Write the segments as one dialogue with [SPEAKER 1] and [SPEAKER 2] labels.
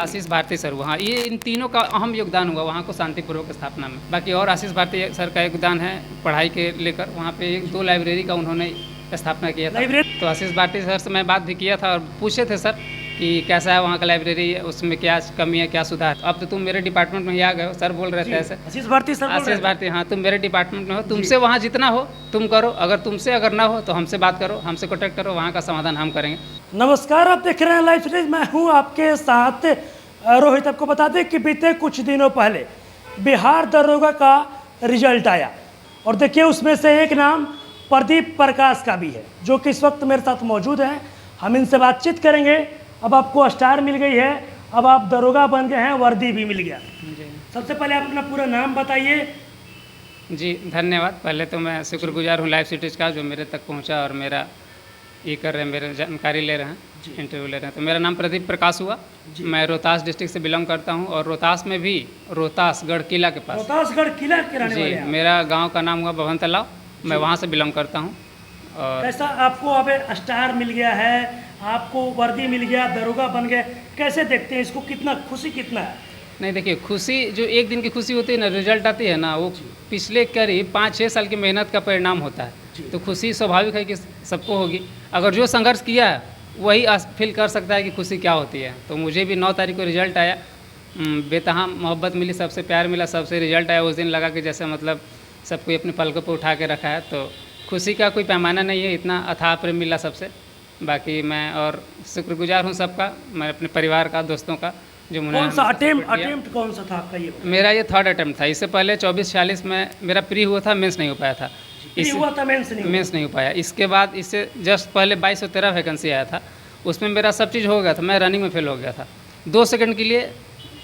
[SPEAKER 1] Ashish Bharti sir हुआ। हाँ, ये इन तीनों का अहम योगदान हुआ वहाँ को शांतिपूर्वक स्थापना में। बाकी और आशीष भारती सर का योगदान है पढ़ाई के लेकर, वहाँ पे 1-2 लाइब्रेरी का उन्होंने स्थापना किया था। तो आशीष भारती सर से मैं बात भी किया था और पूछे थे सर कि कैसा है वहाँ का लाइब्रेरी, उसमें क्या कमी है, क्या सुधार। अब तो तुम मेरे डिपार्टमेंट में ही आ गए हो, सर बोल रहे थे ऐसे।
[SPEAKER 2] आशीष भारती सर,
[SPEAKER 1] आशीष भारती, हाँ तुम मेरे डिपार्टमेंट में हो, तुमसे वहाँ जितना हो तुम करो, अगर तुमसे अगर ना हो तो हमसे बात करो, हमसे कॉन्टैक्ट करो, वहाँ का समाधान हम करेंगे।
[SPEAKER 2] नमस्कार, आप देख रहे हैं लाइव सीरीज, मैं हूँ आपके साथ रोहित। आपको बता दें कि बीते कुछ दिनों पहले बिहार दरोगा का रिजल्ट आया और देखिए उसमें से एक नाम प्रदीप प्रकाश का भी है, जो कि इस वक्त मेरे साथ मौजूद हैं। हम इनसे बातचीत करेंगे। अब आपको स्टार मिल गई है, अब आप दरोगा बन गए हैं, वर्दी भी मिल गया। सबसे पहले आप अपना पूरा नाम बताइए।
[SPEAKER 1] जी धन्यवाद। पहले तो मैं शुक्रगुजार हूँ लाइव सिटीज का, जो मेरे तक पहुँचा और मेरा ये कर रहे हैं, मेरे जानकारी ले रहे हैं, इंटरव्यू ले रहे हैं। तो मेरा नाम प्रदीप प्रकाश हुआ। मैं रोहतास डिस्ट्रिक्ट से बिलोंग करता हूँ और रोहतास में भी रोहतासगढ़ किला के पास,
[SPEAKER 2] रोहतासगढ़ किला के रहने वाले
[SPEAKER 1] जी
[SPEAKER 2] हैं।
[SPEAKER 1] मेरा गांव का नाम हुआ भवन तालाब, मैं वहाँ से बिलोंग करता हूँ। और
[SPEAKER 2] कैसा आपको अब स्टार मिल गया है, आपको वर्दी मिल गया, दरोगा बन गए, कैसे देखते हैं इसको? कितना खुशी कितना है?
[SPEAKER 1] नहीं देखिए, खुशी जो एक दिन की खुशी होती है ना, रिजल्ट आती है ना, वो पिछले करीब 5-6 साल की मेहनत का परिणाम होता है। तो खुशी स्वाभाविक है कि सबको होगी। अगर जो संघर्ष किया है वही फील कर सकता है कि खुशी क्या होती है। तो मुझे भी 9 तारीख को रिजल्ट आया, बेतहाम मोहब्बत मिली, सबसे प्यार मिला, सबसे रिजल्ट आया। उस दिन लगा कि जैसे मतलब सब कोई अपने पलकों पर उठा के रखा है। तो खुशी का कोई पैमाना नहीं है, इतना अथाह प्रेम मिला सबसे। बाकी मैं और शुक्रगुजार हूँ सबका, मैं अपने परिवार का, दोस्तों का, जो मुझे
[SPEAKER 2] कौन सा अटेम्प्ट कौन सा था आपका? ये
[SPEAKER 1] मेरा ये 3rd अटेम्प्ट था। इससे पहले 24-46 में मेरा प्री हुआ था, मेंस नहीं हो पाया था। मेंस नहीं हो पाया। इसके बाद इससे जस्ट पहले 2213 वैकेंसी आया था, उसमें मेरा सब चीज़ हो गया था, मैं रनिंग में फेल हो गया था। 2 सेकंड के लिए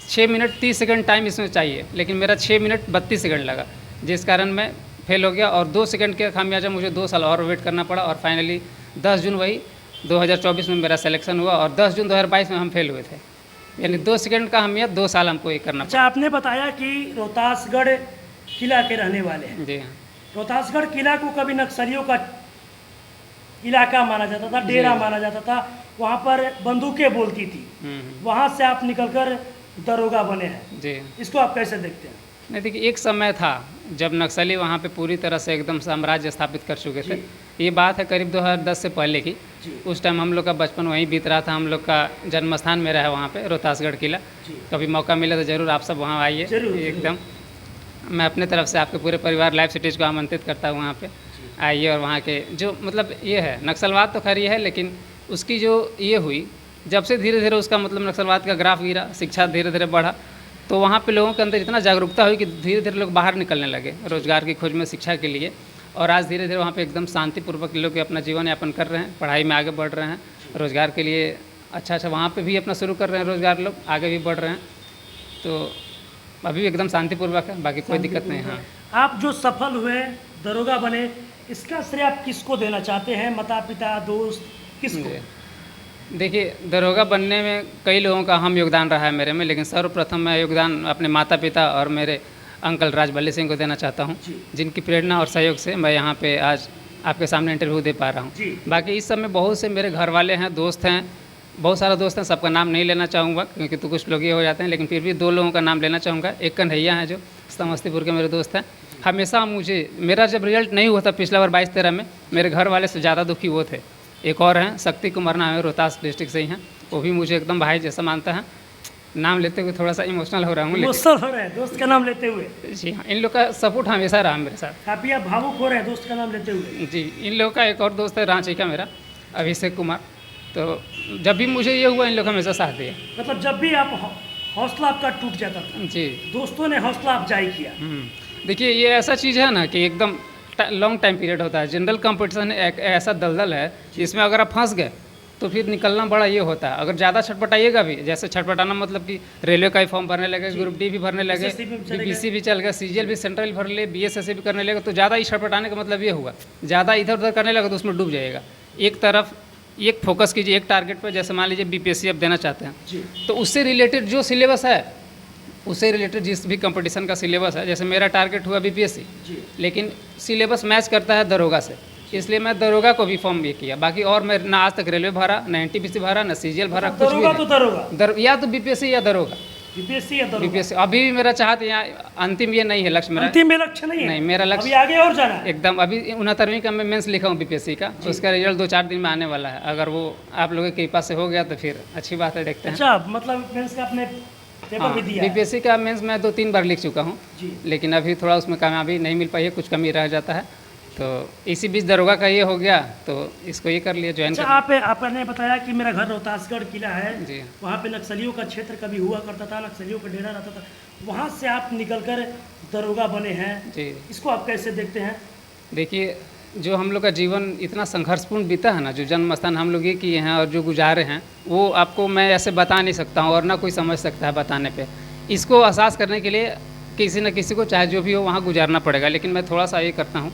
[SPEAKER 1] 6 मिनट 30 सेकंड टाइम इसमें चाहिए, लेकिन मेरा 6 मिनट 32 सेकंड लगा, जिस कारण मैं फेल हो गया। और 2 सेकंड के खामियाजा मुझे 2 साल और वेट करना पड़ा। और फाइनली 10 जून वही 2024 में मेरा सिलेक्शन हुआ और 10 जून 2022 में हम फेल हुए थे। यानी 2 सेकंड का अहमियत 2 साल हमको ये करना पड़ा।
[SPEAKER 2] अच्छा, आपने बताया कि रोहतासगढ़ किला के रहने वाले हैं।
[SPEAKER 1] जी हाँ।
[SPEAKER 2] रोहतासगढ़ किला को कभी नक्सलियों का इलाका माना जाता था, डेरा माना जाता था, वहाँ पर बंदूकें बोलती थी। वहाँ से आप निकलकर दरोगा बने हैं।
[SPEAKER 1] जी,
[SPEAKER 2] इसको आप कैसे देखते हैं?
[SPEAKER 1] नहीं देखिए, एक समय था जब नक्सली वहाँ पे पूरी तरह से एकदम साम्राज्य स्थापित कर चुके थे। ये बात है करीब 2010 से पहले की। उस टाइम हम लोग का बचपन वहीं बीत रहा था, हम लोग का जन्म स्थान मेरा है वहाँ पे रोहतासगढ़ किला। कभी मौका मिले तो ज़रूर आप सब वहाँ आइए। एकदम मैं अपने तरफ से आपके पूरे परिवार लाइव सिटीज को आमंत्रित करता हूँ, वहाँ पे आइए। और वहाँ के जो मतलब ये है, नक्सलवाद तो खैर ये है, लेकिन उसकी जो ये हुई, जब से धीरे धीरे उसका मतलब नक्सलवाद का ग्राफ गिरा, शिक्षा धीरे धीरे बढ़ा, तो वहाँ पे लोगों के अंदर इतना जागरूकता हुई कि धीरे धीरे लोग बाहर निकलने लगे रोज़गार की खोज में, शिक्षा के लिए। और आज धीरे धीरे वहाँ पे एकदम शांतिपूर्वक लोग अपना जीवन यापन कर रहे हैं, पढ़ाई में आगे बढ़ रहे हैं, रोज़गार के लिए अच्छा वहाँ पे भी अपना शुरू कर रहे हैं, रोज़गार लोग आगे भी बढ़ रहे हैं। तो अभी भी एकदम शांतिपूर्वक है, बाकी कोई दिक्कत नहीं। हाँ,
[SPEAKER 2] आप जो सफल हुए, दरोगा बने, इसका श्रेय आप किसको देना चाहते हैं? माता पिता, दोस्त, किसको?
[SPEAKER 1] देखिए, दरोगा बनने में कई लोगों का अहम योगदान रहा है मेरे में, लेकिन सर्वप्रथम मैं योगदान अपने माता पिता और मेरे अंकल राजबल्ली सिंह को देना चाहता हूं, जिनकी प्रेरणा और सहयोग से मैं यहाँ पे आज आपके सामने इंटरव्यू दे पा रहा हूँ। बाकी इस समय बहुत से मेरे घर वाले हैं, दोस्त हैं, बहुत सारे दोस्त हैं, सबका नाम नहीं लेना चाहूँगा क्योंकि तो कुछ लोग ये हो जाते हैं, लेकिन फिर भी 2 लोगों का नाम लेना चाहूँगा। एक कन्हैया हैं जो समस्तीपुर के मेरे दोस्त हैं। हमेशा मेरा जब रिजल्ट नहीं हुआ था पिछला बार 22-13 में, मेरे घर वाले से ज़्यादा दुखी वो थे। एक और हैं, शक्ति कुमार नाम है, रोहतास डिस्ट्रिक्ट से ही हैं, वो भी मुझे एकदम भाई जैसा मानता है। नाम लेते हुए थोड़ा सा इमोशनल हो रहा हूँ,
[SPEAKER 2] दोस्त का नाम लेते हुए।
[SPEAKER 1] जी हाँ, इन लोग का सपोर्ट हमेशा रहा मेरे साथ।
[SPEAKER 2] काफी आप भावुक हो रहे हैं दोस्त का नाम लेते हुए।
[SPEAKER 1] जी, इन लोगों का एक और दोस्त है रांची का मेरा, अभिषेक कुमार। तो जब भी मुझे ये हुआ, इन लोग हमेशा साथ दिया।
[SPEAKER 2] मतलब जब भी आप हौसला आपका टूट जाता था,
[SPEAKER 1] जी,
[SPEAKER 2] दोस्तों ने हौसला अफजाई किया।
[SPEAKER 1] देखिए, ये ऐसा चीज़ है ना कि एकदम लॉन्ग टाइम पीरियड होता है। जनरल कंपटीशन एक ऐसा दलदल है जिसमें अगर आप फंस गए तो फिर निकलना बड़ा ये होता है। अगर ज़्यादा छटपटाइएगा भी, जैसे छटपटाना मतलब कि रेलवे का ही फॉर्म भरने लगे, ग्रुप डी भी भरने लगे, बीपीसी भी चल गया, सीजीएल भी सेंट्रल भर ले, बीएसएससी भी करने लगे, तो ज़्यादा ही छटपटाने का मतलब ये हुआ, ज़्यादा इधर उधर करने लगा तो उसमें डूब जाएगा। एक तरफ एक फोकस कीजिए, एक टारगेट पर। जैसे मान लीजिए बीपीएससी आप देना चाहते हैं, तो उससे रिलेटेड जो सिलेबस है, उससे रिलेटेड जिस भी कंपटीशन का सिलेबस है, जैसे मेरा टारगेट हुआ बीपीएससी, लेकिन सिलेबस मैच करता है दरोगा से, इसलिए मैं दरोगा को भी फॉर्म ये किया। बाकी और मैं ना आज तक रेलवे भरा, ना एनटीपीसी भरा, ना सीजीएल भरा, कुछ भी
[SPEAKER 2] दरोगा तो दरोगा,
[SPEAKER 1] या तो बीपीएससी या दरोगा।
[SPEAKER 2] बीपीएससी या दरोगा,
[SPEAKER 1] बीपीएससी अभी भी मेरा चाहत यहाँ अंतिम ये नहीं है लक्ष्य मेरा।
[SPEAKER 2] अंतिम में लक्ष्य नहीं है?
[SPEAKER 1] नहीं, मेरा
[SPEAKER 2] अभी
[SPEAKER 1] लक्ष्य
[SPEAKER 2] आगे और जाना है।
[SPEAKER 1] एकदम अभी 69वीं का मैं मेंस लिखा हूँ बीपीएससी का, उसका रिजल्ट 2-4 दिन में आने वाला है। अगर वो आप लोगों की कृपा से हो गया तो फिर अच्छी बात है, देखते हैं।
[SPEAKER 2] अच्छा, मतलब मेंस का आपने पेपर भी दिया है?
[SPEAKER 1] बीपीएससी का मेंस मैं 2-3 बार लिख चुका हूँ,
[SPEAKER 2] जी।
[SPEAKER 1] लेकिन अभी थोड़ा उसमें कामयाबी नहीं मिल पाई है, कुछ कमी रह जाता है। तो इसी बीच दरोगा का ये हो गया तो इसको ये कर लिया, ज्वाइन
[SPEAKER 2] अच्छा,
[SPEAKER 1] कर।
[SPEAKER 2] आपने बताया कि मेरा घर रोहतासगढ़ किला है
[SPEAKER 1] जी।
[SPEAKER 2] वहाँ पे नक्सलियों का क्षेत्र कभी हुआ करता था, नक्सलियों का डेरा रहता था, वहाँ से आप निकलकर दरोगा बने हैं,
[SPEAKER 1] जी,
[SPEAKER 2] इसको आप कैसे देखते हैं?
[SPEAKER 1] देखिए जो हम लोग का जीवन इतना संघर्षपूर्ण बीता है ना, जो जन्म स्थान हम लोग ये किए हैं और जो गुजारे हैं, वो आपको मैं ऐसे बता नहीं सकता हूँ और ना कोई समझ सकता है बताने पे। इसको एहसास करने के लिए किसी न किसी को चाहे जो भी हो वहाँ गुजारना पड़ेगा। लेकिन मैं थोड़ा सा ये करता हूँ,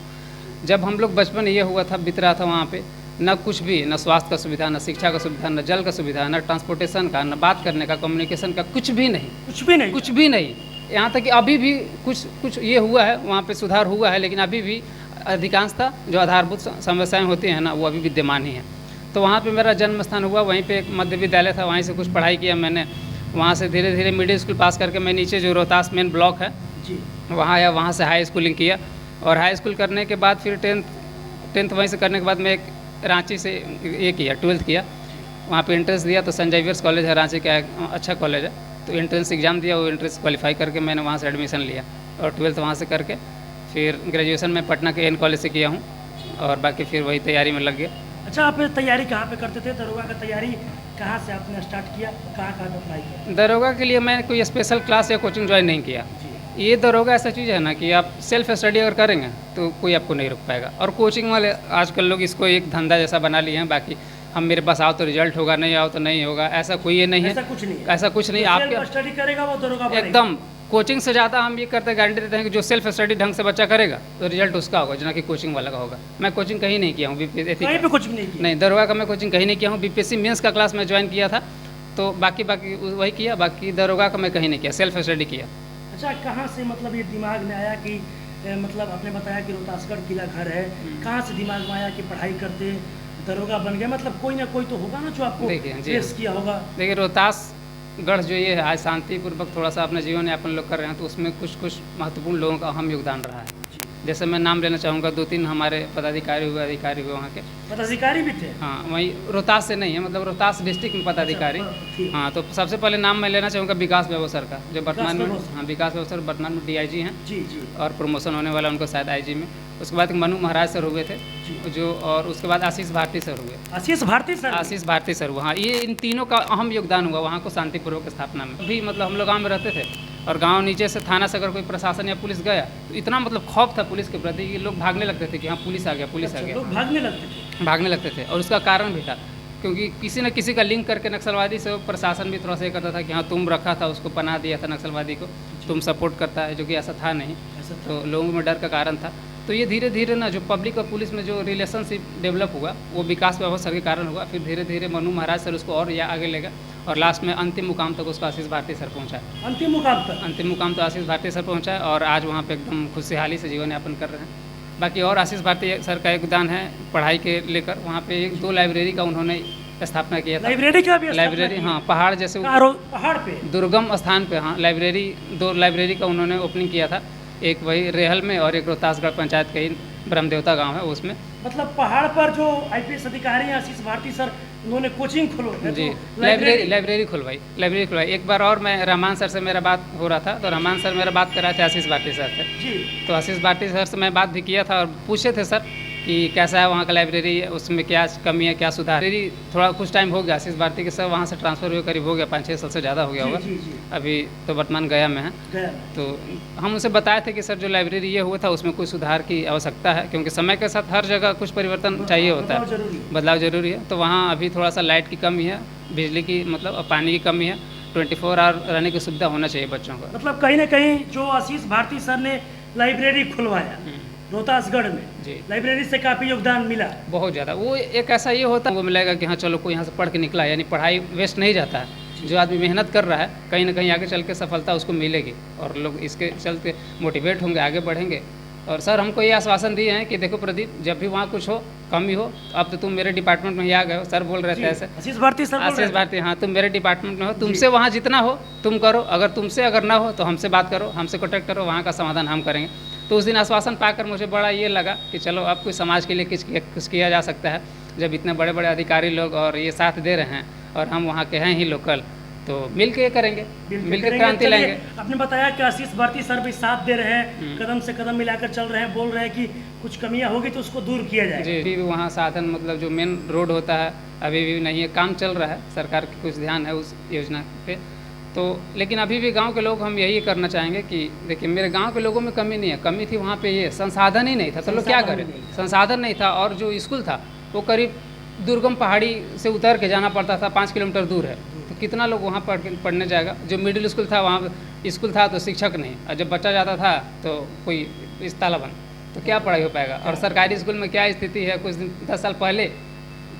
[SPEAKER 1] जब हम लोग बचपन ये हुआ था, बीत रहा था वहाँ पे, न कुछ भी, न स्वास्थ्य का सुविधा, न शिक्षा का सुविधा, न जल का सुविधा, न ट्रांसपोर्टेशन का, न बात करने का, कम्युनिकेशन का, कुछ भी नहीं,
[SPEAKER 2] कुछ भी नहीं,
[SPEAKER 1] कुछ भी नहीं। यहाँ तक कि अभी भी कुछ ये हुआ है, वहाँ पे सुधार हुआ है, लेकिन अभी भी अधिकांशतः जो आधारभूत समस्याएं होती हैं ना, वो अभी विद्यमान ही हैं। तो वहाँ पे मेरा जन्म स्थान हुआ, वहीं पे एक मध्य विद्यालय था, वहीं से कुछ पढ़ाई किया मैंने। वहाँ से धीरे धीरे मिडिल स्कूल पास करके मैं नीचे जो रोहतास मेन ब्लॉक है
[SPEAKER 2] जी,
[SPEAKER 1] वहाँ आया, वहाँ से हाई स्कूलिंग किया। और हाई स्कूल करने के बाद फिर टेंथ वहीं से करने के बाद मैं एक रांची से ये किया, 12th किया। वहाँ पे एंट्रेंस दिया तो संजय वीर्स कॉलेज है रांची का, एक अच्छा कॉलेज है, तो एंट्रेंस एग्ज़ाम दिया, वो एंट्रेंस क्वालिफाई करके मैंने वहाँ से एडमिशन लिया और 12th वहाँ से करके फिर ग्रेजुएशन में पटना के एन कॉलेज से किया हूँ और बाकी फिर वही तैयारी में लग गया।
[SPEAKER 2] अच्छा, आप तैयारी कहाँ पे करते थे? दरोगा का तैयारी कहाँ से आपने स्टार्ट किया, कहाँ कहाँ पे अप्लाई किया?
[SPEAKER 1] दरोगा के लिए मैंने कोई स्पेशल क्लास या कोचिंग ज्वाइन नहीं किया। ये दरोगा ऐसा चीज़ है ना कि आप सेल्फ स्टडी अगर करेंगे तो कोई आपको नहीं रोक पाएगा। और कोचिंग वाले आजकल लोग इसको एक धंधा जैसा बना लिए हैं, बाकी हम मेरे पास आओ तो रिजल्ट होगा, नहीं आओ तो नहीं होगा, ऐसा कोई ये नहीं है,
[SPEAKER 2] ऐसा कुछ नहीं है।
[SPEAKER 1] ऐसा कुछ नहीं। आपके
[SPEAKER 2] स्टडी करेगा वो दरोगा बनेगा।
[SPEAKER 1] एकदम कोचिंग से ज़्यादा हम ये करते गारंटी देते हैं कि जो सेल्फ स्टडी ढंग से बच्चा करेगा तो रिजल्ट उसका होगा, जितना कि कोचिंग वाला का होगा। मैं कोचिंग कहीं नहीं किया हूँ,
[SPEAKER 2] कहीं पे कुछ भी नहीं किया?
[SPEAKER 1] नहीं, दरोगा का मैं कोचिंग कहीं नहीं किया हूँ। बीपीएससी मेंस का क्लास मैं ज्वाइन किया था, तो बाकी वही किया, बाकी दरोगा का मैं कहीं नहीं किया, सेल्फ स्टडी किया।
[SPEAKER 2] अच्छा, कहाँ से मतलब ये दिमाग में आया कि मतलब आपने बताया कि रोहतासगढ़ किला घर है, कहाँ से दिमाग में आया कि पढ़ाई करते दरोगा बन गए? मतलब कोई ना कोई तो होगा ना जो आपको प्रेस किया होगा।
[SPEAKER 1] देखिए रोहतासगढ़ जो ये है आज शांतिपूर्वक थोड़ा सा अपना जीवन यापन लोग कर रहे हैं, तो उसमें कुछ महत्वपूर्ण लोगों का अहम योगदान रहा है। जैसे मैं नाम लेना चाहूँगा, 2-3 हमारे पदाधिकारी हुए, अधिकारी हुए वहाँ के।
[SPEAKER 2] पदाधिकारी भी थे?
[SPEAKER 1] हाँ, वहीं रोहतास से नहीं है, मतलब रोहतास डिस्ट्रिक्ट में पदाधिकारी। हाँ, तो सबसे पहले नाम मैं लेना चाहूँगा विकास व्यवहार सर का, जो वर्तमान में, हाँ विकास व्यवहार सर वर्तमान में DIG हैं।
[SPEAKER 2] जी जी।
[SPEAKER 1] और प्रमोशन होने वाला उनको शायद IG में। उसके बाद मनु महाराज सर हुए थे जो, और उसके बाद आशीष भारती सर हुए।
[SPEAKER 2] आशीष भारती सर? आशीष
[SPEAKER 1] भारती सर हुआ। हाँ, ये इन तीनों का अहम योगदान हुआ वहाँ को शांतिपूर्वक स्थापना में भी। मतलब हम लोग गाँव में रहते थे और गांव नीचे से थाना से अगर कोई प्रशासन या पुलिस गया तो इतना मतलब खौफ था पुलिस के प्रति कि लोग भागने लगते थे कि हाँ पुलिस आ गया, पुलिस आ गया।
[SPEAKER 2] लोग भागने लगते थे।
[SPEAKER 1] और उसका कारण भी था क्योंकि किसी न किसी का लिंक करके नक्सलवादी से प्रशासन भी थोड़ा सा ये करता था कि हाँ तुम रखा था, उसको पनाह दिया था नक्सलवादी को, तुम सपोर्ट करता है, जो कि ऐसा था नहीं। तो लोगों में डर का कारण था। तो ये धीरे धीरे ना जो पब्लिक और पुलिस में जो रिलेशनशिप डेवलप हुआ वो विकास व्यवहार सर के कारण हुआ। फिर धीरे धीरे मनु महाराज सर उसको और या आगे लेगा और लास्ट में अंतिम मुकाम तक उसको आशीष भारती सर पहुंचा।
[SPEAKER 2] अंतिम मुकाम
[SPEAKER 1] तो आशीष भारती सर पहुंचा और आज वहाँ पे एकदम खुशहाली से जीवन यापन कर रहे हैं। बाकी और आशीष भारती सर का योगदान है पढ़ाई के लेकर। वहाँ पे 1-2 लाइब्रेरी का उन्होंने स्थापना किया था।
[SPEAKER 2] लाइब्रेरी का भी?
[SPEAKER 1] लाइब्रेरी, हाँ, पहाड़ जैसे
[SPEAKER 2] पहाड़ पे
[SPEAKER 1] दुर्गम स्थान पे, हाँ, लाइब्रेरी 2 लाइब्रेरी का उन्होंने ओपनिंग किया था। एक वही रेहल में और एक रोहतासगढ़ पंचायत के ही ब्रह्मदेवता गांव है उसमें।
[SPEAKER 2] मतलब पहाड़ पर जो IPS अधिकारी हैं आशीष भारती सर, उन्होंने कोचिंग खोलो
[SPEAKER 1] जी, लाइब्रेरी खुलवाई। एक बार और मैं रहमान सर से मेरा बात हो रहा था तो रहमान सर मेरा बात कर रहे थे आशीष भारती सर से जी। तो आशीष भारती सर से मैं बात भी किया था और पूछे थे सर कि कैसा है वहाँ का लाइब्रेरी, उसमें क्या कमी है, क्या सुधार। लाइब्रेरी थोड़ा कुछ टाइम हो गया, आशीष भारती के सर वहाँ से ट्रांसफ़र हुए करीब हो गया 5-6 साल से ज़्यादा हो गया होगा। अभी तो वर्तमान गया में है। तो हम उनसे बताए थे कि सर जो लाइब्रेरी ये हुआ था उसमें कुछ सुधार की आवश्यकता है, क्योंकि समय के साथ हर जगह कुछ परिवर्तन चाहिए होता है, बदलाव जरूरी है। तो वहाँ अभी थोड़ा सा लाइट की कमी है, बिजली की मतलब पानी की कमी है, 24 आवर रहने की सुविधा होना चाहिए बच्चों को।
[SPEAKER 2] मतलब कहीं ना कहीं जो आशीष भारती सर ने लाइब्रेरी खुलवाया रोहतासगढ़ में जी, लाइब्रेरी से काफ़ी योगदान मिला, बहुत ज़्यादा। वो एक ऐसा ये होता है वो मिलेगा कि हाँ चलो कोई यहाँ से पढ़ के निकला, यानी पढ़ाई वेस्ट नहीं जाता है। जो आदमी मेहनत कर रहा है कहीं ना कहीं आगे चल के सफलता उसको मिलेगी और लोग इसके चलते मोटिवेट होंगे, आगे बढ़ेंगे
[SPEAKER 1] और सर हमको ये आश्वासन दिए हैं कि देखो प्रदीप, जब भी वहाँ कुछ हो, कमी हो, अब तो तुम मेरे डिपार्टमेंट में ही आ गए हो। सर बोल रहे थे ऐसे,
[SPEAKER 2] आशीष भारती सर बोल रहे
[SPEAKER 1] आशीष
[SPEAKER 2] थे।
[SPEAKER 1] भारती, हाँ तुम मेरे डिपार्टमेंट में हो, तुमसे वहाँ जितना हो तुम करो, अगर तुमसे अगर ना हो तो हमसे बात करो, हमसे कॉन्टैक्ट करो, वहाँ का समाधान हम करेंगे। तो उस दिन आश्वासन पाकर मुझे बड़ा ये लगा कि चलो अब कोई समाज के लिए कुछ किया जा सकता है, जब इतने बड़े बड़े अधिकारी लोग और ये साथ दे रहे हैं और हम वहाँ के हैं ही लोकल, तो मिल के ये करेंगे, मिल के क्रांति
[SPEAKER 2] चलिए,
[SPEAKER 1] लाएंगे।
[SPEAKER 2] आपने बताया कि आशीष भारती सर भी साथ दे रहे हैं, कदम से कदम मिलाकर चल रहे हैं, बोल रहे हैं कि कुछ कमियां होगी तो उसको दूर किया जाएगा।
[SPEAKER 1] जी, अभी भी वहाँ साधन मतलब जो मेन रोड होता है अभी भी नहीं है, काम चल रहा है, सरकार की कुछ ध्यान है उस योजना पे। तो लेकिन अभी भी गांव के लोग हम यही करना चाहेंगे कि देखिए मेरे गांव के लोगों में कमी नहीं है, कमी थी वहाँ पे ये संसाधन ही नहीं था, तो लोग क्या करें, संसाधन नहीं था। और जो स्कूल था वो करीब दुर्गम पहाड़ी से उतर के जाना पड़ता था, 5 किलोमीटर दूर है, तो कितना लोग वहाँ पढ़ने जाएगा। जो मिडिल स्कूल था वहाँ स्कूल था तो शिक्षक नहीं, और जब बच्चा जाता था तो कोई इस तालाबन, तो क्या पढ़ाई हो पाएगा। और सरकारी स्कूल में क्या स्थिति है, कुछ दिन 10 साल पहले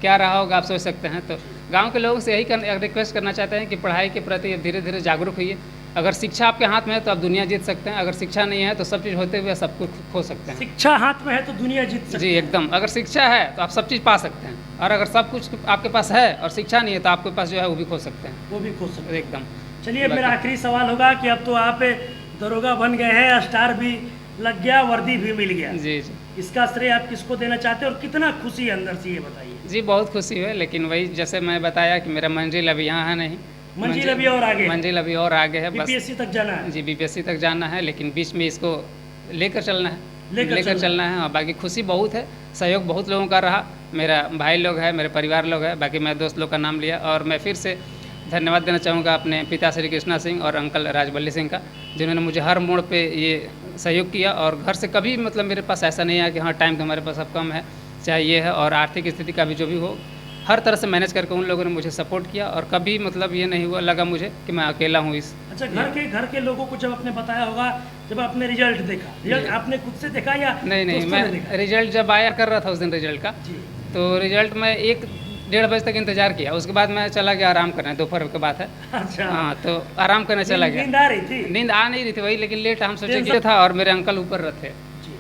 [SPEAKER 1] क्या रहा होगा आप सोच सकते हैं। तो गांव के लोगों से यही रिक्वेस्ट करना चाहते हैं कि पढ़ाई के प्रति अब धीरे धीरे जागरूक होइए। अगर शिक्षा आपके हाथ में है तो आप दुनिया जीत सकते हैं, अगर शिक्षा नहीं है तो सब चीज़ होते हुए सब कुछ खो सकते हैं।
[SPEAKER 2] शिक्षा हाथ में है तो दुनिया जीत सकती
[SPEAKER 1] जी एकदम, अगर शिक्षा है तो आप सब चीज़ पा सकते हैं, और अगर सब कुछ आपके पास है और शिक्षा नहीं है तो आपके पास जो है वो भी खो सकते हैं,
[SPEAKER 2] वो भी खो सकते हैं।
[SPEAKER 1] एकदम।
[SPEAKER 2] चलिए, अब मेरा आखिरी सवाल होगा कि अब तो आप दरोगा बन गए हैं, स्टार भी लग गया, वर्दी भी मिल गया,
[SPEAKER 1] जी जी
[SPEAKER 2] इसका श्रेय आप किसको देना चाहते हैं और कितना खुशी है अंदर से, ये बताइए।
[SPEAKER 1] जी, बहुत खुशी है, लेकिन वही जैसे मैं बताया कि मेरा मंजिल अभी यहाँ है नहीं,
[SPEAKER 2] मंजिल अभी और आगे है।
[SPEAKER 1] मंजिल अभी और आगे है, बस
[SPEAKER 2] बीपीएससी तक जाना है।
[SPEAKER 1] जी बीपीएससी तक जाना है, लेकिन बीच में इसको लेकर चलना है,
[SPEAKER 2] लेकर
[SPEAKER 1] चलना है। और बाकी खुशी बहुत है, सहयोग बहुत लोगों का रहा, मेरा भाई लोग है, मेरे परिवार लोग है, बाकी मैं दोस्त लोग का नाम लिया। और मैं फिर से धन्यवाद देना चाहूँगा अपने पिता श्री कृष्णा सिंह और अंकल राजबल्ली सिंह का, जिन्होंने मुझे हर मोड़ पे ये सहयोग किया। और घर से कभी मतलब मेरे पास ऐसा नहीं है कि हाँ टाइम तो हमारे पास अब कम है, चाहे ये है, और आर्थिक स्थिति का भी जो भी हो, हर तरह से मैनेज करके उन लोगों ने मुझे सपोर्ट किया। और कभी मतलब ये नहीं हुआ लगा मुझे कि मैं अकेला हूँ इस।
[SPEAKER 2] अच्छा, घर के लोगों को जब आपने बताया होगा, जब आपने रिजल्ट देखा, रिजल्ट आपने खुद से देखा या
[SPEAKER 1] नहीं,
[SPEAKER 2] दोस्तों ने
[SPEAKER 1] मैं
[SPEAKER 2] देखा?
[SPEAKER 1] रिजल्ट जब आया कर रहा था उस दिन रिजल्ट का,
[SPEAKER 2] जी,
[SPEAKER 1] तो रिजल्ट में 1-1:30 बजे तक इंतजार किया, उसके बाद मैं चला गया आराम करने, दोपहर के बाद है।
[SPEAKER 2] अच्छा,
[SPEAKER 1] हाँ, तो आराम करने चला गया।
[SPEAKER 2] नींद आ रही थी?
[SPEAKER 1] नींद आ नहीं रही थी वही, लेकिन लेट हम सोचे कि था, और मेरे अंकल ऊपर रहते,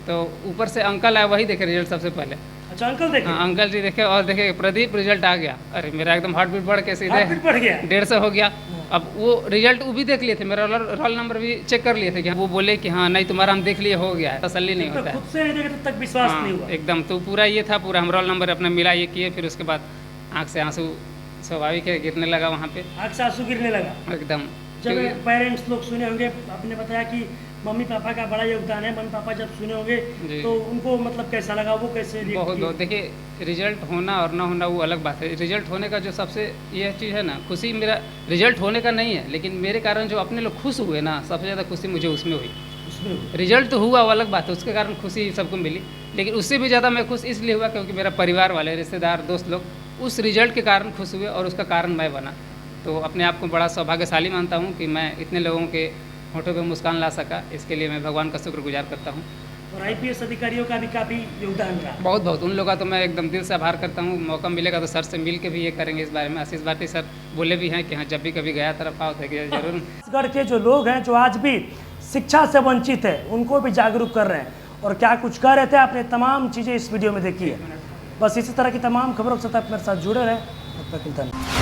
[SPEAKER 1] तो ऊपर से अंकल आए, वही देखे रिजल्ट सबसे पहले।
[SPEAKER 2] अच्छा, अंकल देखे?
[SPEAKER 1] हाँ, अंकल जी देखे और देखे प्रदीप रिजल्ट आ गया, अरे मेरा एकदम हार्ट बीट बढ़ के सीधे
[SPEAKER 2] हार्ट बढ़ गया।
[SPEAKER 1] 150 हो गया। अब वो रिजल्ट वो भी देख लिए थे, मेरा रोल नंबर भी चेक कर लिए थे कि वो बोले कि हाँ नहीं तुम्हारा हम देख लिए हो गया है, तसल्ली नहीं
[SPEAKER 2] तो
[SPEAKER 1] होता है।
[SPEAKER 2] खुद से नहीं देखे तब तक विश्वास नहीं हुआ।
[SPEAKER 1] एकदम, तो पूरा ये था, पूरा हम रोल नंबर अपना मिला, ये किए, फिर उसके बाद आँख से आंसू स्वाभाविक है गिरने लगा वहाँ पे,
[SPEAKER 2] आँख से आंसू गिरने लगा।
[SPEAKER 1] एकदम।
[SPEAKER 2] जब पेरेंट्स लोग सुने होंगे, आपने बताया कि मम्मी पापा का बड़ा योगदान है, मम्मी पापा जब सुने होंगे
[SPEAKER 1] जी।
[SPEAKER 2] तो उनको मतलब कैसा लगा, वो कैसे react
[SPEAKER 1] बहुत
[SPEAKER 2] किए?
[SPEAKER 1] बहुत, देखिए रिजल्ट होना और ना होना वो अलग बात है। रिजल्ट होने का जो सबसे यह चीज़ है ना, खुशी मेरा रिजल्ट होने का नहीं है, लेकिन मेरे कारण जो अपने लोग खुश हुए ना, सबसे ज़्यादा खुशी मुझे उसमें हुई।
[SPEAKER 2] उसमें
[SPEAKER 1] रिजल्ट तो हुआ वो अलग बात है, उसके कारण खुशी सबको मिली, लेकिन उससे भी ज़्यादा मैं खुश इसलिए हुआ क्योंकि मेरा परिवार वाले, रिश्तेदार, दोस्त लोग उस रिजल्ट के कारण खुश हुए और उसका कारण मैं बना। तो अपने आप को बड़ा सौभाग्यशाली मानता हूँ कि मैं इतने लोगों के होठों पे मुस्कान ला सका, इसके लिए मैं भगवान का शुक्रगुजार करता हूँ।
[SPEAKER 2] और आईपीएस अधिकारियों का भी काफ़ी योगदान रहा।
[SPEAKER 1] बहुत बहुत, उन लोगों का तो मैं एकदम दिल से आभार करता हूँ। मौका मिलेगा तो सर से मिल के भी ये करेंगे इस बारे में। आशीष भारती सर बोले भी हैं कि हाँ जब भी कभी गया तरफ आओ तो जरूर।
[SPEAKER 2] छत्तीसगढ़ के जो लोग हैं जो आज भी शिक्षा से वंचित है, उनको भी जागरूक कर रहे हैं, और क्या कुछ कह रहे थे आपने तमाम चीज़ें इस वीडियो में देखी है। बस इसी तरह की तमाम खबरों के साथ आप मेरे साथ जुड़े रहें। तब तक धन्यवाद।